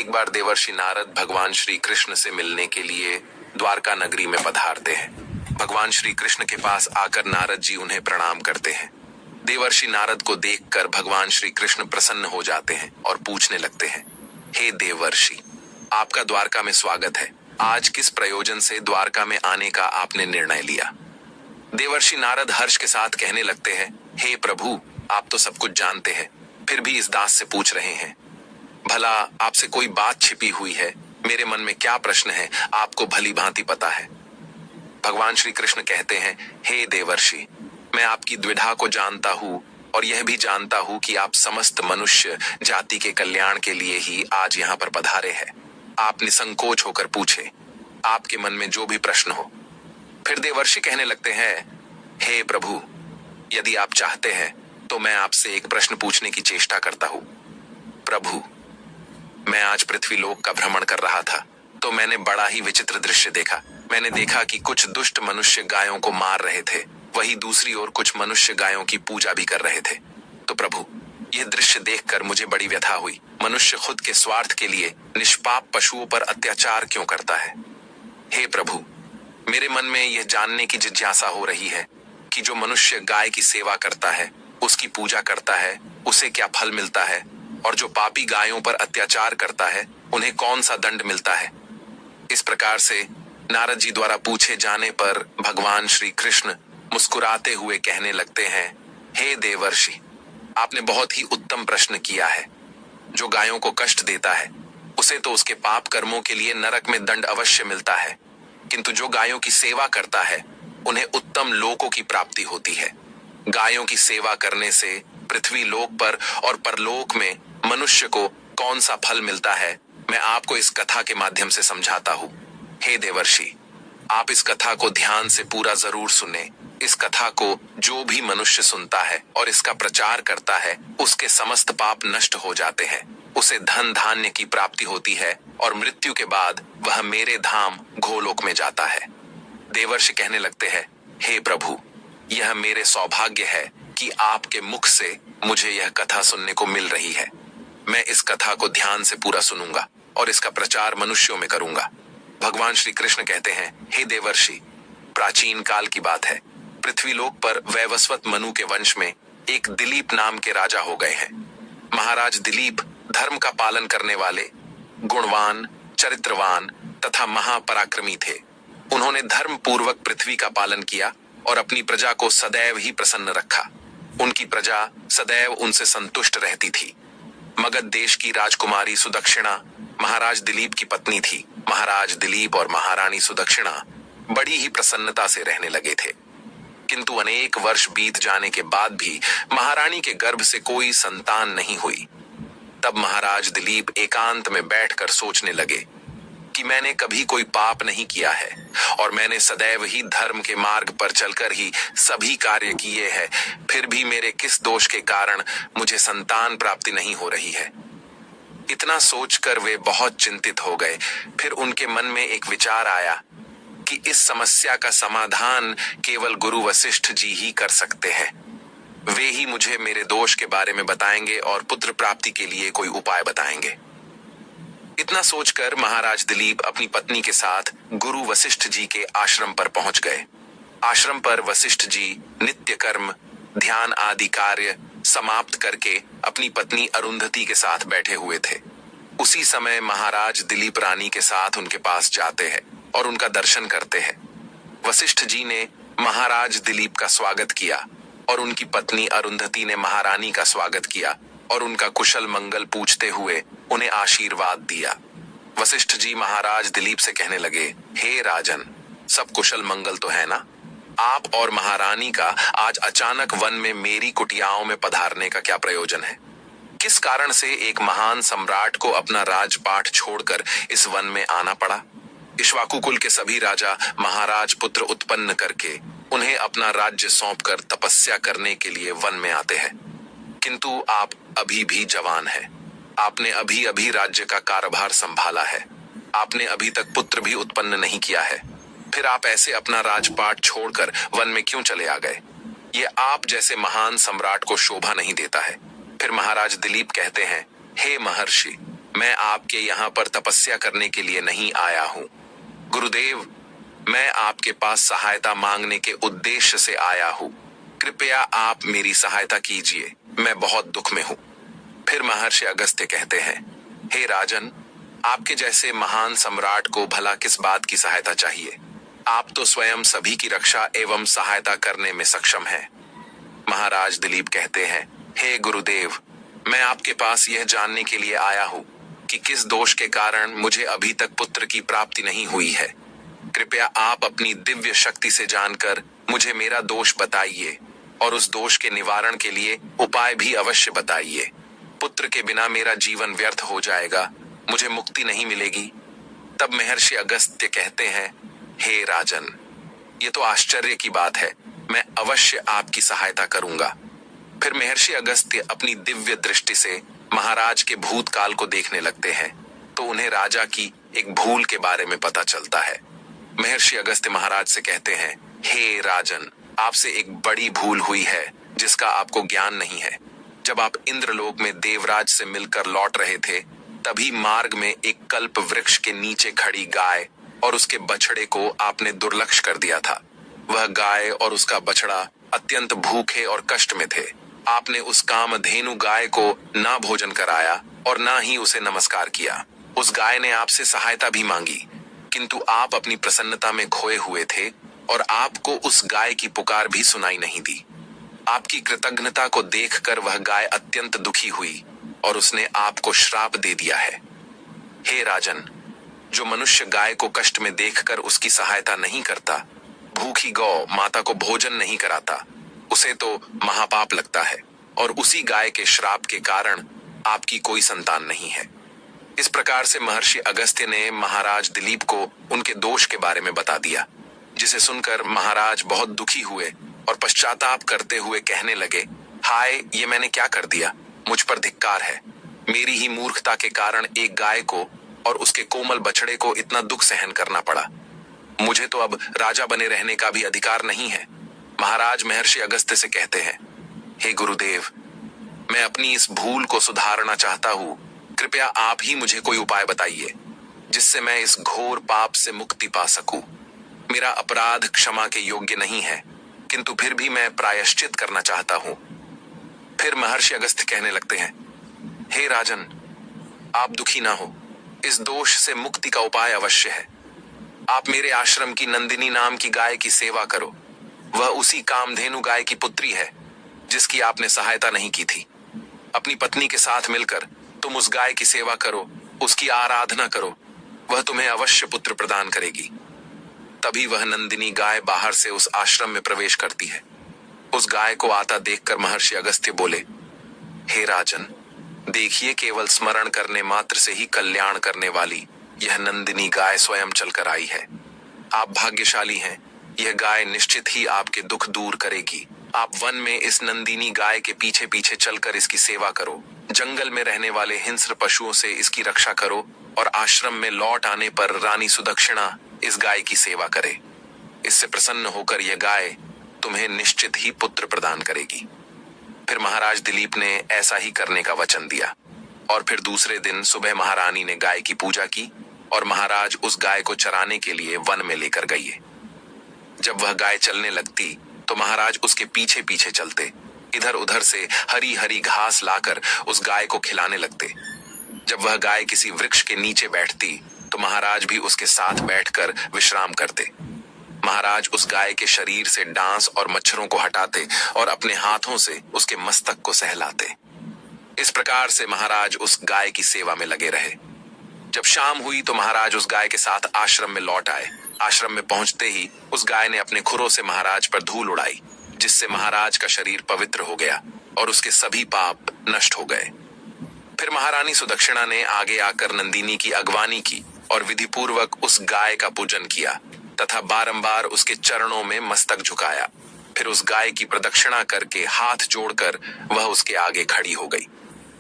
एक बार देवर्षि नारद भगवान श्री कृष्ण से मिलने के लिए द्वारका नगरी में पधारते हैं। भगवान श्री कृष्ण के पास आकर नारद जी उन्हें प्रणाम करते हैं। देवर्षि नारद को देखकर भगवान श्री कृष्ण प्रसन्न हो जाते हैं और पूछने लगते हैं, हे देवर्षि, आपका द्वारका में स्वागत है। आज किस प्रयोजन से द्वारका में आने का आपने निर्णय लिया? देवर्षि नारद हर्ष के साथ कहने लगते हैं, हे प्रभु, आप तो सब कुछ जानते हैं, फिर भी इस दास से पूछ रहे हैं। भला आपसे कोई बात छिपी हुई है? मेरे मन में क्या प्रश्न है, आपको भली भांति पता है। भगवान श्री कृष्ण कहते हैं, हे देवर्षि, मैं आपकी द्विधा को जानता हूँ और यह भी जानता हूँ कि आप समस्त मनुष्य जाति के कल्याण के लिए ही आज यहाँ पर पधारे हैं। आप निसंकोच होकर पूछे, आपके मन में जो भी प्रश्न हो। फिर देवर्षि कहने लगते हैं, हे प्रभु, यदि आप चाहते हैं तो मैं आपसे एक प्रश्न पूछने की चेष्टा करता हूँ। प्रभु, मैं आज पृथ्वी लोक का भ्रमण कर रहा था तो मैंने बड़ा ही विचित्र दृश्य देखा। मैंने देखा कि कुछ दुष्ट मनुष्य गायों को मार रहे थे, वही दूसरी ओर कुछ मनुष्य गायों की पूजा भी कर रहे थे। तो प्रभु, यह दृश्य देखकर मुझे बड़ी व्यथा हुई। मनुष्य खुद के स्वार्थ के लिए निष्पाप पशुओं पर अत्याचार क्यों करता है? हे प्रभु, मेरे मन में यह जानने की जिज्ञासा हो रही है कि जो मनुष्य गाय की सेवा करता है, उसकी पूजा करता है, उसे क्या फल मिलता है, और जो पापी गायों पर अत्याचार करता है, उन्हें कौन सा दंड मिलता है। इस प्रकार से नारद जी द्वारा पूछे जाने पर भगवान श्री कृष्ण मुस्कुराते हुए कहने लगते हैं, हे देवर्षि, आपने बहुत ही उत्तम प्रश्न किया है। जो गायों को कष्ट देता है उसे तो उसके पाप कर्मों के लिए नरक में दंड अवश्य मिलता है, किंतु जो गायों की सेवा करता है उन्हें उत्तम लोकों की प्राप्ति होती है। गायों की सेवा करने से पृथ्वी लोक पर और परलोक में मनुष्य को कौन सा फल मिलता है, मैं आपको इस कथा के माध्यम से समझाता हूँ। हे देवर्षि, आप इस कथा को ध्यान से पूरा जरूर सुने। इस कथा को जो भी मनुष्य सुनता है और इसका प्रचार करता है, उसके समस्त पाप नष्ट हो जाते हैं, उसे धन धान्य की प्राप्ति होती है और मृत्यु के बाद वह मेरे धाम गोलोक में जाता है। देवर्षि कहने लगते हैं, हे प्रभु, यह मेरे सौभाग्य है कि आपके मुख से मुझे यह कथा सुनने को मिल रही है। मैं इस कथा को ध्यान से पूरा सुनूंगा और इसका प्रचार मनुष्यों में करूंगा। भगवान श्री कृष्ण कहते हैं, हे देवर्षि, प्राचीन काल की बात है। पृथ्वी लोक पर वैवस्वत मनु के वंश में एक दिलीप नाम के राजा हो गए हैं। महाराज दिलीप धर्म का पालन करने वाले, गुणवान, चरित्रवान तथा महापराक्रमी थे। उन्होंने धर्म पूर्वक पृथ्वी का पालन किया और अपनी प्रजा को सदैव ही प्रसन्न रखा। उनकी प्रजा सदैव उनसे संतुष्ट रहती थी। मगध देश की राजकुमारी सुदक्षिणा महाराज दिलीप की पत्नी थी। महाराज दिलीप और महारानी सुदक्षिणा बड़ी ही प्रसन्नता से रहने लगे थे, किंतु अनेक वर्ष बीत जाने के बाद भी महारानी के गर्भ से कोई संतान नहीं हुई। तब महाराज दिलीप एकांत में बैठकर सोचने लगे कि मैंने कभी कोई पाप नहीं किया है और मैंने सदैव ही धर्म के मार्ग पर चलकर ही सभी कार्य किए हैं, फिर भी मेरे किस दोष के कारण मुझे संतान प्राप्ति नहीं हो रही है। इतना सोचकर वे बहुत चिंतित हो गए। फिर उनके मन में एक विचार आया कि इस समस्या का समाधान केवल गुरु वशिष्ठ जी ही कर सकते हैं। वे ही मुझे मेरे दोष के बारे में बताएंगे और पुत्र प्राप्ति के लिए कोई उपाय बताएंगे। इतना सोचकर महाराज दिलीप अपनी पत्नी के साथ गुरु वशिष्ठ जी के आश्रम पर पहुंच गए। आश्रम पर वशिष्ठ जी नित्य कर्म, ध्यान आदि कार्य समाप्त करके अपनी पत्नी अरुंधति के साथ बैठे हुए थे। उसी समय महाराज दिलीप रानी के साथ उनके पास जाते हैं और उनका दर्शन करते हैं। वशिष्ठ जी ने महाराज दिलीप का स्वागत किया और उनकी पत्नी अरुंधति ने महारानी का स्वागत किया और उनका कुशल मंगल पूछते हुए उन्हें आशीर्वाद दिया। वशिष्ठ जी महाराज दिलीप से कहने लगे, हे राजन, सब कुशल मंगल तो है ना? आप और महारानी का आज अचानक वन में मेरी कुटियाओं में पधारने का क्या प्रयोजन है? किस कारण से एक महान सम्राट को अपना राजपाट छोड़कर इस वन में आना पड़ा? इक्ष्वाकु कुल के सभी राजा महाराज पुत्र उत्पन्न करके उन्हें अपना राज्य सौंपकर तपस्या करने के लिए वन में आते हैं, किंतु आप अभी भी जवान हैं। आपने अभी अभी राज्य का कार्यभार संभाला है। आपने अभी तक पुत्र भी उत्पन्न नहीं किया है, फिर आप ऐसे अपना राजपाट छोड़कर वन में क्यों चले आ गए? ये आप जैसे महान सम्राट को शोभा नहीं देता है। फिर महाराज दिलीप कहते हैं, हे महर्षि, मैं आपके यहाँ पर तपस्या करने के लिए नहीं आया हूँ। गुरुदेव, मैं आपके पास सहायता मांगने के उद्देश्य से आया हूँ। कृपया आप मेरी सहायता कीजिए, मैं बहुत दुख में हूँ। फिर महर्षि अगस्त्य कहते हैं, हे राजन, आपके जैसे महान सम्राट को भला किस बात की सहायता चाहिए? आप तो स्वयं सभी की रक्षा एवं सहायता करने में सक्षम हैं। महाराज दिलीप कहते हैं, हे गुरुदेव, मैं आपके पास यह जानने के लिए आया हूँ कि किस दोष के कारण मुझे अभी तक पुत्र की प्राप्ति नहीं हुई है। कृपया आप अपनी दिव्य शक्ति से जानकर मुझे मेरा दोष बताइए और उस दोष के निवारण के लिए उपाय भी अवश्य बताइए। पुत्र के बिना मेरा जीवन व्यर्थ हो जाएगा, मुझे मुक्ति नहीं मिलेगी। तब महर्षि अगस्त्य कहते हैं, हे राजन, ये तो आश्चर्य की बात है, मैं अवश्य आपकी सहायता करूंगा। फिर महर्षि अगस्त्य अपनी दिव्य दृष्टि से महाराज के भूतकाल को देखने लगते हैं तो उन्हें राजा की एक भूल के बारे में पता चलता है। महर्षि अगस्त्य महाराज से कहते हैं, हे राजन, आपसे एक बड़ी भूल हुई है जिसका आपको ज्ञान नहीं है। जब आप इंद्रलोक में देवराज से मिलकर लौट रहे थे, तभी मार्ग में एक कल्प वृक्ष के नीचे खड़ी गाय और उसके बछड़े को आपने दुर्लक्ष्य कर दिया था। वह गाय और उसका बछड़ा अत्यंत भूखे और कष्ट में थे। आपने उस कामधेनु गाय को ना भोजन कराया और ना ही उसे नमस्कार किया। उस गाय ने आपसे सहायता भी मांगी, किंतु आप अपनी प्रसन्नता में खोए हुए थे और आपको उस गाय की पुकार भी सुनाई नहीं दी। आपकी कृतज्ञता को देखकर वह गाय अत्यंत दुखी हुई और उसने आपको श्राप दे दिया है। हे राजन, जो मनुष्य गाय को कष्ट में देखकर उसकी सहायता नहीं करता, भूखी गौ माता को भोजन नहीं कराता, उसे तो महापाप लगता है और उसी गाय के श्राप के कारण आपकी कोई संतान नहीं है। इस प्रकार से महर्षि अगस्त्य ने महाराज दिलीप को उनके दोष के बारे में बता दिया, जिसे सुनकर महाराज बहुत दुखी हुए और पश्चाताप करते हुए कहने लगे, हाय, ये मैंने क्या कर दिया, मुझ पर धिक्कार है। मेरी ही मूर्खता के कारण एक गाय को और उसके कोमल बछड़े को इतना दुख सहन करना पड़ा। मुझे तो अब राजा बने रहने का भी अधिकार नहीं है। महाराज महर्षि अगस्त्य से कहते हैं, हे गुरुदेव, मैं अपनी इस भूल को सुधारना चाहता हूँ। कृपया आप ही मुझे कोई उपाय बताइए जिससे मैं इस घोर पाप से मुक्ति पा सकूं। मेरा अपराध क्षमा के योग्य नहीं है, किंतु फिर भी मैं प्रायश्चित करना चाहता हूँ। फिर महर्षि अगस्त्य कहने लगते हैं, हे राजन, आप दुखी ना हो, इस दोष से मुक्ति का उपाय अवश्य है। आप मेरे आश्रम की नंदिनी नाम की गाय की सेवा करो। वह उसी कामधेनु गाय की पुत्री है जिसकी आपने सहायता नहीं की थी। अपनी पत्नी के साथ मिलकर तुम उस गाय की सेवा करो, उसकी आराधना करो, वह तुम्हें अवश्य पुत्र प्रदान करेगी। तभी वह नंदिनी गाय बाहर से उस आश्रम में प्रवेश करती है। उस गाय को आता देखकर महर्षि अगस्त्य बोले, हे राजन, देखिए, केवल स्मरण करने मात्र से ही कल्याण करने वाली यह नंदिनी गाय स्वयं चलकर आई है। आप भाग्यशाली हैं, यह गाय निश्चित ही आपके दुख दूर करेगी। आप वन में इस नंदिनी गाय के पीछे पीछे चलकर इसकी सेवा करो, जंगल में रहने वाले हिंस्र पशुओं से इसकी रक्षा करो और आश्रम में लौट आने पर रानी सुदक्षिणा इस गाय की सेवा करे। इससे प्रसन्न होकर यह गाय तुम्हें निश्चित ही पुत्र प्रदान करेगी। फिर महाराज दिलीप ने ऐसा ही करने का वचन दिया और फिर दूसरे दिन सुबह महारानी ने गाय की पूजा की और महाराज उस गाय को चराने के लिए वन में लेकर गए। जब वह गाय चलने लगती तो महाराज उसके पीछे पीछे चलते, इधर उधर से हरी हरी घास लाकर उस गाय को खिलाने लगते। जब वह गाय किसी वृक्ष के नीचे बैठती तो महाराज भी उसके साथ बैठकर विश्राम करते। महाराज उस गाय के शरीर से डांस और मच्छरों को हटाते और अपने हाथों से उसके मस्तक को सहलाते। इस प्रकार से महाराज उस गाय की सेवा में लगे रहे। जब शाम हुई तो महाराज उस गाय के साथ आश्रम में लौट आए। आश्रम में पहुंचते ही उस गाय ने अपने खुरों से महाराज पर धूल उड़ाई, जिससे महाराज का शरीर पवित्र हो गया और उसके सभी पाप नष्ट हो गए। फिर महारानी सुदक्षिणा ने आगे आकर नंदिनी की अगवानी की और विधि पूर्वक उस गाय का पूजन किया तथा बारंबार उसके चरणों में मस्तक झुकाया। फिर उस गाय की प्रदक्षिणा करके हाथ जोड़कर वह उसके आगे खड़ी हो गई।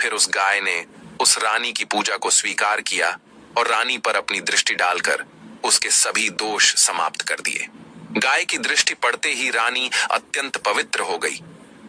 फिर उस गाय ने उस रानी की पूजा को स्वीकार किया और रानी पर अपनी दृष्टि डालकर उसके सभी दोष समाप्त कर दिए। गाय की दृष्टि पड़ते ही रानी अत्यंत पवित्र हो गई।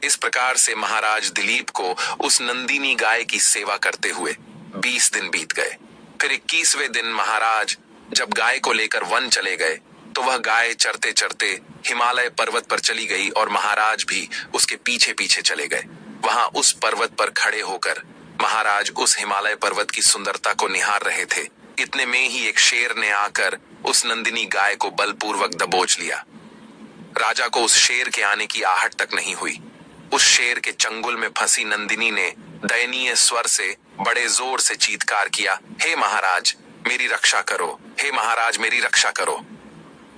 इस प्रकार से महाराज दिलीप को उस नंदिनी गाय की सेवा करते हुए 20 दिन बीत गए। फिर 21वें दिन महाराज जब गाय को लेकर वन चले गए तो वह गाय चरते चरते हिमालय पर्वत पर चली गई और महाराज भी उसके पीछे पीछे चले गए। वहां उस पर्वत पर खड़े होकर महाराज उस हिमालय पर्वत की सुंदरता को निहार रहे थे। इतने में ही एक शेर ने आकर उस नंदिनी गाय को बलपूर्वक दबोच लिया। राजा को उस शेर के आने की आहट तक नहीं हुई। उस शेर के चंगुल में फंसी नंदिनी ने दयनीय स्वर से बड़े जोर से चीत्कार किया, हे महाराज मेरी रक्षा करो, हे महाराज मेरी रक्षा करो।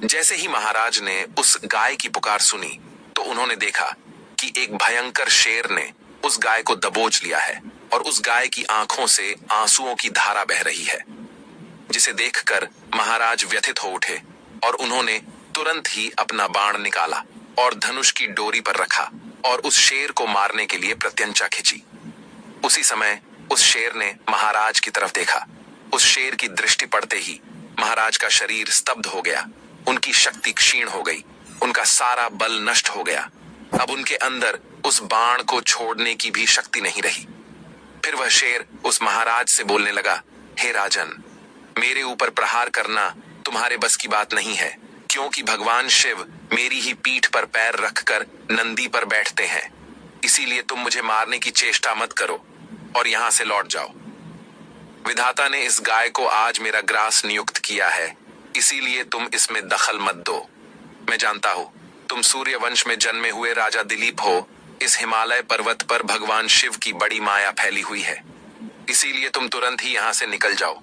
जैसे ही महाराज ने उस गाय की पुकार सुनी तो उन्होंने देखा कि एक भयंकर शेर ने उस गाय को दबोच लिया है और उस गाय की आंखों से आंसुओं की धारा बह रही है, जिसे देखकर महाराज व्यथित हो उठे और उन्होंने तुरंत ही अपना बाण निकाला और धनुष की डोरी पर रखा और उस शेर को मारने के लिए प्रत्यंचा खींची। उसी समय उस शेर ने महाराज की तरफ देखा। उस शेर की दृष्टि पड़ते ही महाराज का शरीर स्तब्ध हो गया, उनकी शक्ति क्षीण हो गई, उनका सारा बल नष्ट हो गया। अब उनके अंदर उस बाण को छोड़ने की भी शक्ति नहीं रही। फिर वह शेर उस महाराज से बोलने लगा, हे राजन, मेरे ऊपर प्रहार करना तुम्हारे बस की बात नहीं है, क्योंकि भगवान शिव मेरी ही पीठ पर पैर रखकर नंदी पर बैठते हैं। इसीलिए तुम मुझे मारने की चेष्टा मत करो और यहां से लौट जाओ। विधाता ने इस गाय को आज मेरा ग्रास नियुक्त किया है, इसीलिए तुम इसमें दखल मत दो। मैं जानता हूं तुम सूर्य वंश में जन्मे हुए राजा दिलीप हो। इस हिमालय पर्वत पर भगवान शिव की बड़ी माया फैली हुई है, इसीलिए तुम तुरंत ही यहां से निकल जाओ।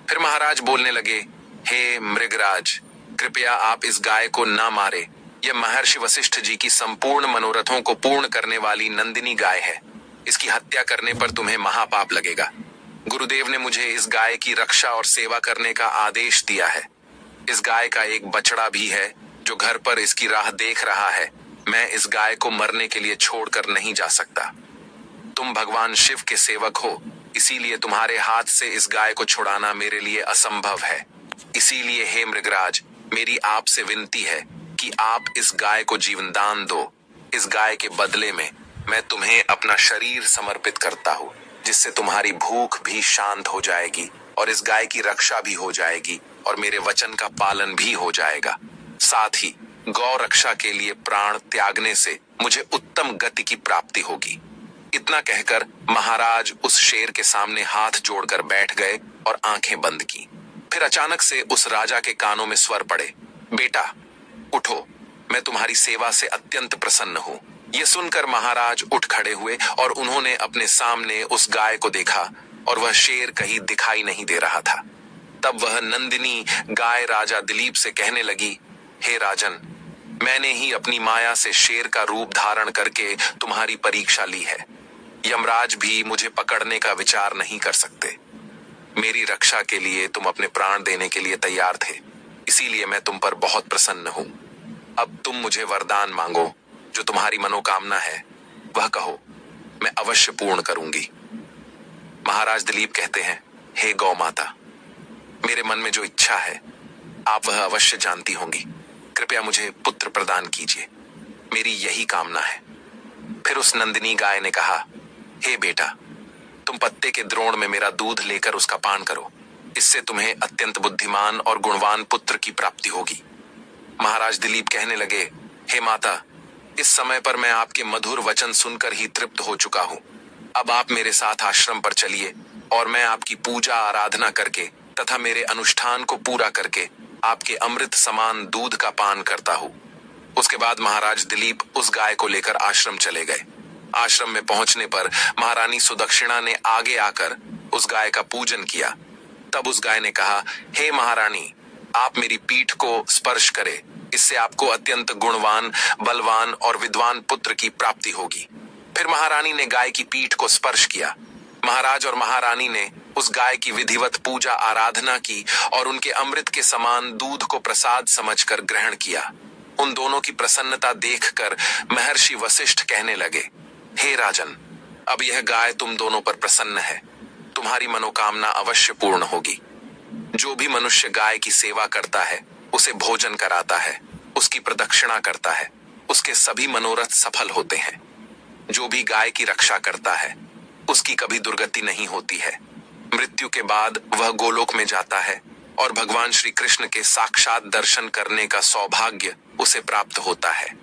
फिर महाराज बोलने लगे, हे मृगराज, कृपया आप इस गाय को ना मारे। यह महर्षि वशिष्ठ जी की संपूर्ण मनोरथों को पूर्ण करने वाली नंदिनी गाय है। इसकी हत्या करने पर तुम्हें महापाप लगेगा। गुरुदेव ने मुझे इस गाय की रक्षा और सेवा करने का आदेश दिया है। इस गाय का एक बछड़ा भी है जो घर पर इसकी राह देख रहा है। मैं इस गाय को मरने के लिए छोड़कर नहीं जा सकता। तुम भगवान शिव के सेवक हो, इसीलिए तुम्हारे हाथ से इस गाय को छुड़ाना मेरे लिए असंभव है। इसीलिए हे मृगराज, मेरी आपसे विनती है कि आप इस गाय को जीवन दान दो। इस गाय के बदले में मैं तुम्हें अपना शरीर समर्पित करता हूँ, जिससे तुम्हारी भूख भी शांत हो जाएगी और इस गाय की रक्षा भी हो जाएगी और मेरे वचन का पालन भी हो जाएगा। साथ ही गौ रक्षा के लिए प्राण त्यागने से मुझे उत्तम गति की प्राप्ति होगी। इतना कहकर महाराज उस शेर के सामने हाथ जोड़कर बैठ गए और आंखें बंद की। फिर अचानक से उस राजा के कानों में स्वर पड़े, बेटा उठो, मैं तुम्हारी सेवा से अत्यंत प्रसन्न हूँ। ये सुनकर महाराज उठ खड़े हुए और उन्होंने अपने सामने उस गाय को देखा और वह शेर कहीं दिखाई नहीं दे रहा था। तब वह नंदिनी गाय राजा दिलीप से कहने लगी, हे राजन, मैंने ही अपनी माया से शेर का रूप धारण करके तुम्हारी परीक्षा ली है। यमराज भी मुझे पकड़ने का विचार नहीं कर सकते। मेरी रक्षा के लिए तुम अपने प्राण देने के लिए तैयार थे, इसीलिए मैं तुम पर बहुत प्रसन्न हूं। अब तुम मुझे वरदान मांगो, जो तुम्हारी मनोकामना है वह कहो, मैं अवश्य पूर्ण करूंगी। महाराज दिलीप कहते हैं, हे गौ माता, मेरे मन में जो इच्छा है आप वह अवश्य जानती होंगी। कृपया मुझे पुत्र प्रदान कीजिए, मेरी यही कामना है। फिर उस नंदिनी गाय ने कहा, हे बेटा, तुम पत्ते के द्रोण में मेरा दूध लेकर उसका पान करो। इससे तुम्हें अत्यंत बुद्धिमान और गुणवान पुत्र की प्राप्ति होगी। महाराज दिलीप कहने लगे, हे माता, इस समय पर मैं आपके मधुर वचन सुनकर ही तृप्त हो चुका हूँ। अब आप मेरे साथ आश्रम पर चलिए और मैं आपकी पूजा आराधना करके तथा मेरे अनुष्ठान को पूरा करके आपके अमृत समान दूध का पान करता हूँ। उसके बाद महाराज दिलीप उस गाय को लेकर आश्रम चले गए। आश्रम में पहुंचने पर महारानी सुदक्षिणा ने आगे आकर उस गाय का पूजन किया। तब उस गाय ने कहा, हे महारानी, आप मेरी पीठ को स्पर्श करें, इससे आपको अत्यंत गुणवान, बलवान और विद्वान पुत्र की प्राप्ति होगी। फिर महारानी ने गाय की पीठ को स्पर्श किया। महाराज और महारानी ने उस गाय की विधिवत पूजा आराधना की और उनके अमृत के समान दूध को प्रसाद समझकर ग्रहण किया। उन दोनों की प्रसन्नता देखकर महर्षि वशिष्ठ कहने लगे, हे राजन, अब यह गाय तुम दोनों पर प्रसन्न है, तुम्हारी मनोकामना अवश्य पूर्ण होगी। जो भी मनुष्य गाय की सेवा करता है, उसे भोजन कराता है, उसकी प्रदक्षिणा करता है, उसके सभी मनोरथ सफल होते हैं। जो भी गाय की रक्षा करता है, उसकी कभी दुर्गति नहीं होती है। मृत्यु के बाद वह गोलोक में जाता है और भगवान श्री कृष्ण के साक्षात दर्शन करने का सौभाग्य उसे प्राप्त होता है।